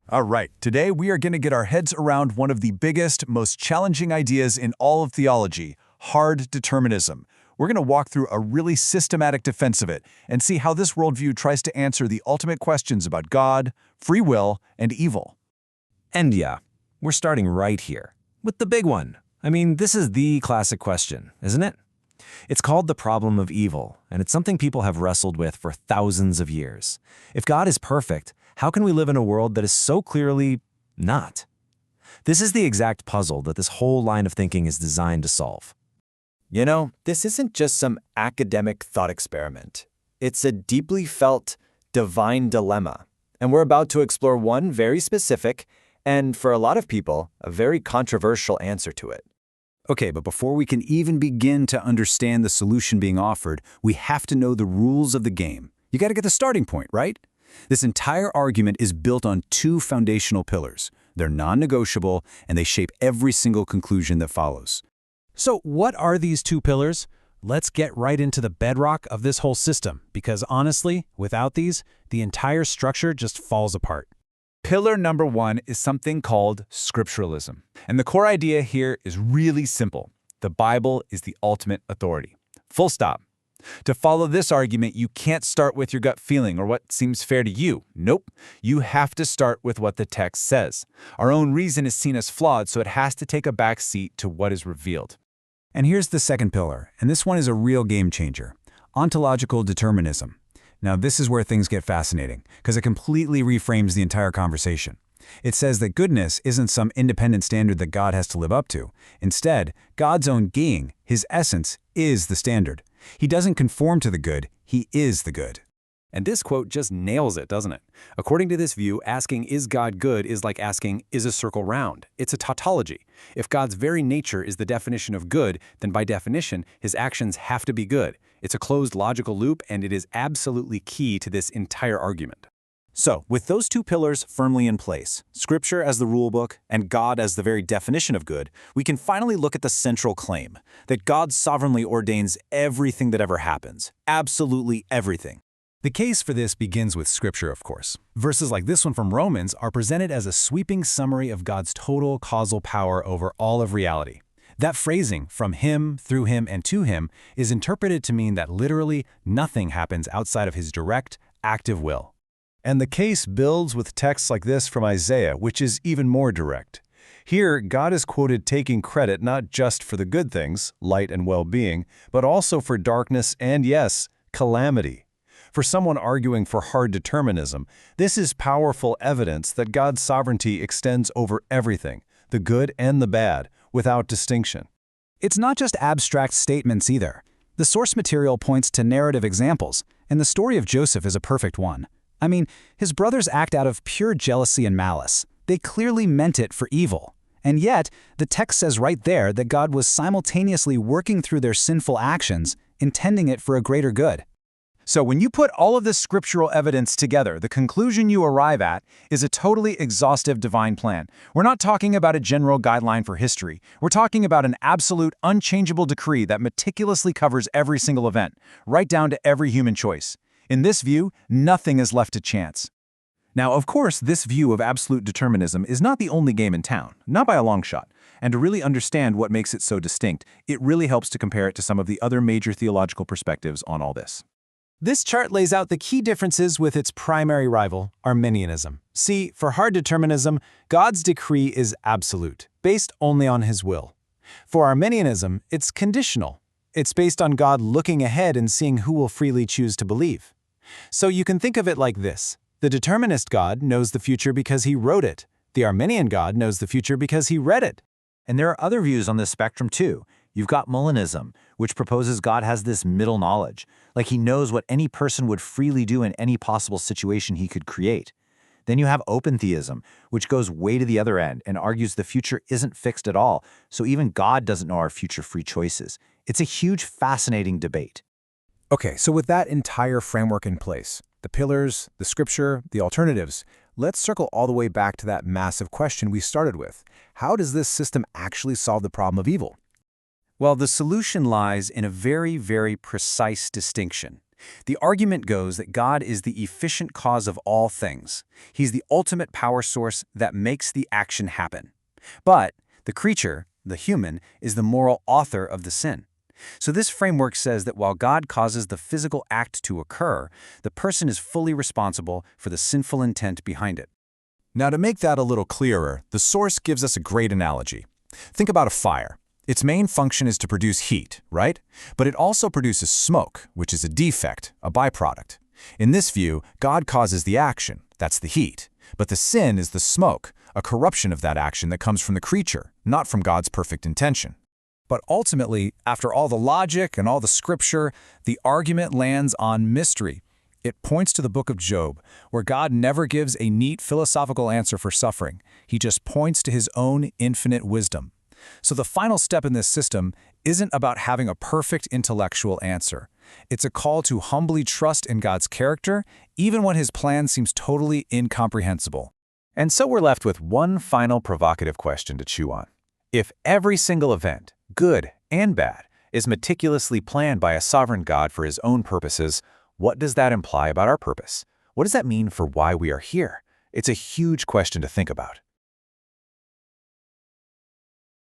All right, today we are going to get our heads around one of the biggest, most challenging ideas in all of theology, hard determinism. We're going to walk through a really systematic defense of it and see how this worldview tries to answer the ultimate questions about God, free will, and evil. And yeah, we're starting right here, with the big one. I mean, this is the classic question, isn't it? It's called the problem of evil, and it's something people have wrestled with for thousands of years. If God is perfect, how can we live in a world that is so clearly not? This is the exact puzzle that this whole line of thinking is designed to solve. You know, this isn't just some academic thought experiment. It's a deeply felt divine dilemma. And we're about to explore one very specific, and for a lot of people, a very controversial answer to it. Okay, but before we can even begin to understand the solution being offered, we have to know the rules of the game. You got to get the starting point, right? This entire argument is built on two foundational pillars. They're non-negotiable, and they shape every single conclusion that follows. So what are these two pillars? Let's get right into the bedrock of this whole system, because honestly, without these, the entire structure just falls apart. Pillar number one is something called scripturalism. And the core idea here is really simple. The Bible is the ultimate authority. Full stop. To follow this argument, you can't start with your gut feeling or what seems fair to you. Nope. You have to start with what the text says. Our own reason is seen as flawed, so it has to take a back seat to what is revealed. And here's the second pillar, and this one is a real game changer. Ontological determinism. Now, this is where things get fascinating, because it completely reframes the entire conversation. It says that goodness isn't some independent standard that God has to live up to. Instead, God's own being, his essence, is the standard. He doesn't conform to the good, he is the good. And this quote just nails it, doesn't it? According to this view, asking, is God good, is like asking, is a circle round? It's a tautology. If God's very nature is the definition of good, then by definition, his actions have to be good. It's a closed logical loop, and it is absolutely key to this entire argument. So, with those two pillars firmly in place, Scripture as the rulebook and God as the very definition of good, we can finally look at the central claim, that God sovereignly ordains everything that ever happens. Absolutely everything. The case for this begins with Scripture, of course. Verses like this one from Romans are presented as a sweeping summary of God's total causal power over all of reality. That phrasing, from him, through him, and to him, is interpreted to mean that literally nothing happens outside of his direct, active will. And the case builds with texts like this from Isaiah, which is even more direct. Here, God is quoted taking credit not just for the good things, light and well-being, but also for darkness and, yes, calamity. For someone arguing for hard determinism, this is powerful evidence that God's sovereignty extends over everything, the good and the bad, without distinction. It's not just abstract statements either. The source material points to narrative examples, and the story of Joseph is a perfect one. I mean, his brothers act out of pure jealousy and malice. They clearly meant it for evil. And yet, the text says right there that God was simultaneously working through their sinful actions, intending it for a greater good. So when you put all of this scriptural evidence together, the conclusion you arrive at is a totally exhaustive divine plan. We're not talking about a general guideline for history. We're talking about an absolute, unchangeable decree that meticulously covers every single event, right down to every human choice. In this view, nothing is left to chance. Now, of course, this view of absolute determinism is not the only game in town, not by a long shot. And to really understand what makes it so distinct, it really helps to compare it to some of the other major theological perspectives on all this. This chart lays out the key differences with its primary rival, Arminianism. See, for hard determinism, God's decree is absolute, based only on his will. For Arminianism, it's conditional. It's based on God looking ahead and seeing who will freely choose to believe. So you can think of it like this. The determinist God knows the future because he wrote it. The Arminian God knows the future because he read it. And there are other views on this spectrum too. You've got Molinism, which proposes God has this middle knowledge, like he knows what any person would freely do in any possible situation he could create. Then you have open theism, which goes way to the other end and argues the future isn't fixed at all, so even God doesn't know our future free choices. It's a huge, fascinating debate. Okay, so with that entire framework in place, the pillars, the scripture, the alternatives, let's circle all the way back to that massive question we started with. How does this system actually solve the problem of evil? Well, the solution lies in a very, very precise distinction. The argument goes that God is the efficient cause of all things. He's the ultimate power source that makes the action happen. But the creature, the human, is the moral author of the sin. So this framework says that while God causes the physical act to occur, the person is fully responsible for the sinful intent behind it. Now, to make that a little clearer, the source gives us a great analogy. Think about a fire. Its main function is to produce heat, right? But it also produces smoke, which is a defect, a byproduct. In this view, God causes the action, that's the heat. But the sin is the smoke, a corruption of that action that comes from the creature, not from God's perfect intention. But ultimately, after all the logic and all the scripture, the argument lands on mystery. It points to the book of Job, where God never gives a neat philosophical answer for suffering. He just points to his own infinite wisdom. So the final step in this system isn't about having a perfect intellectual answer. It's a call to humbly trust in God's character, even when his plan seems totally incomprehensible. And so we're left with one final provocative question to chew on. If every single event, good and bad, is meticulously planned by a sovereign God for his own purposes, what does that imply about our purpose? What does that mean for why we are here? It's a huge question to think about.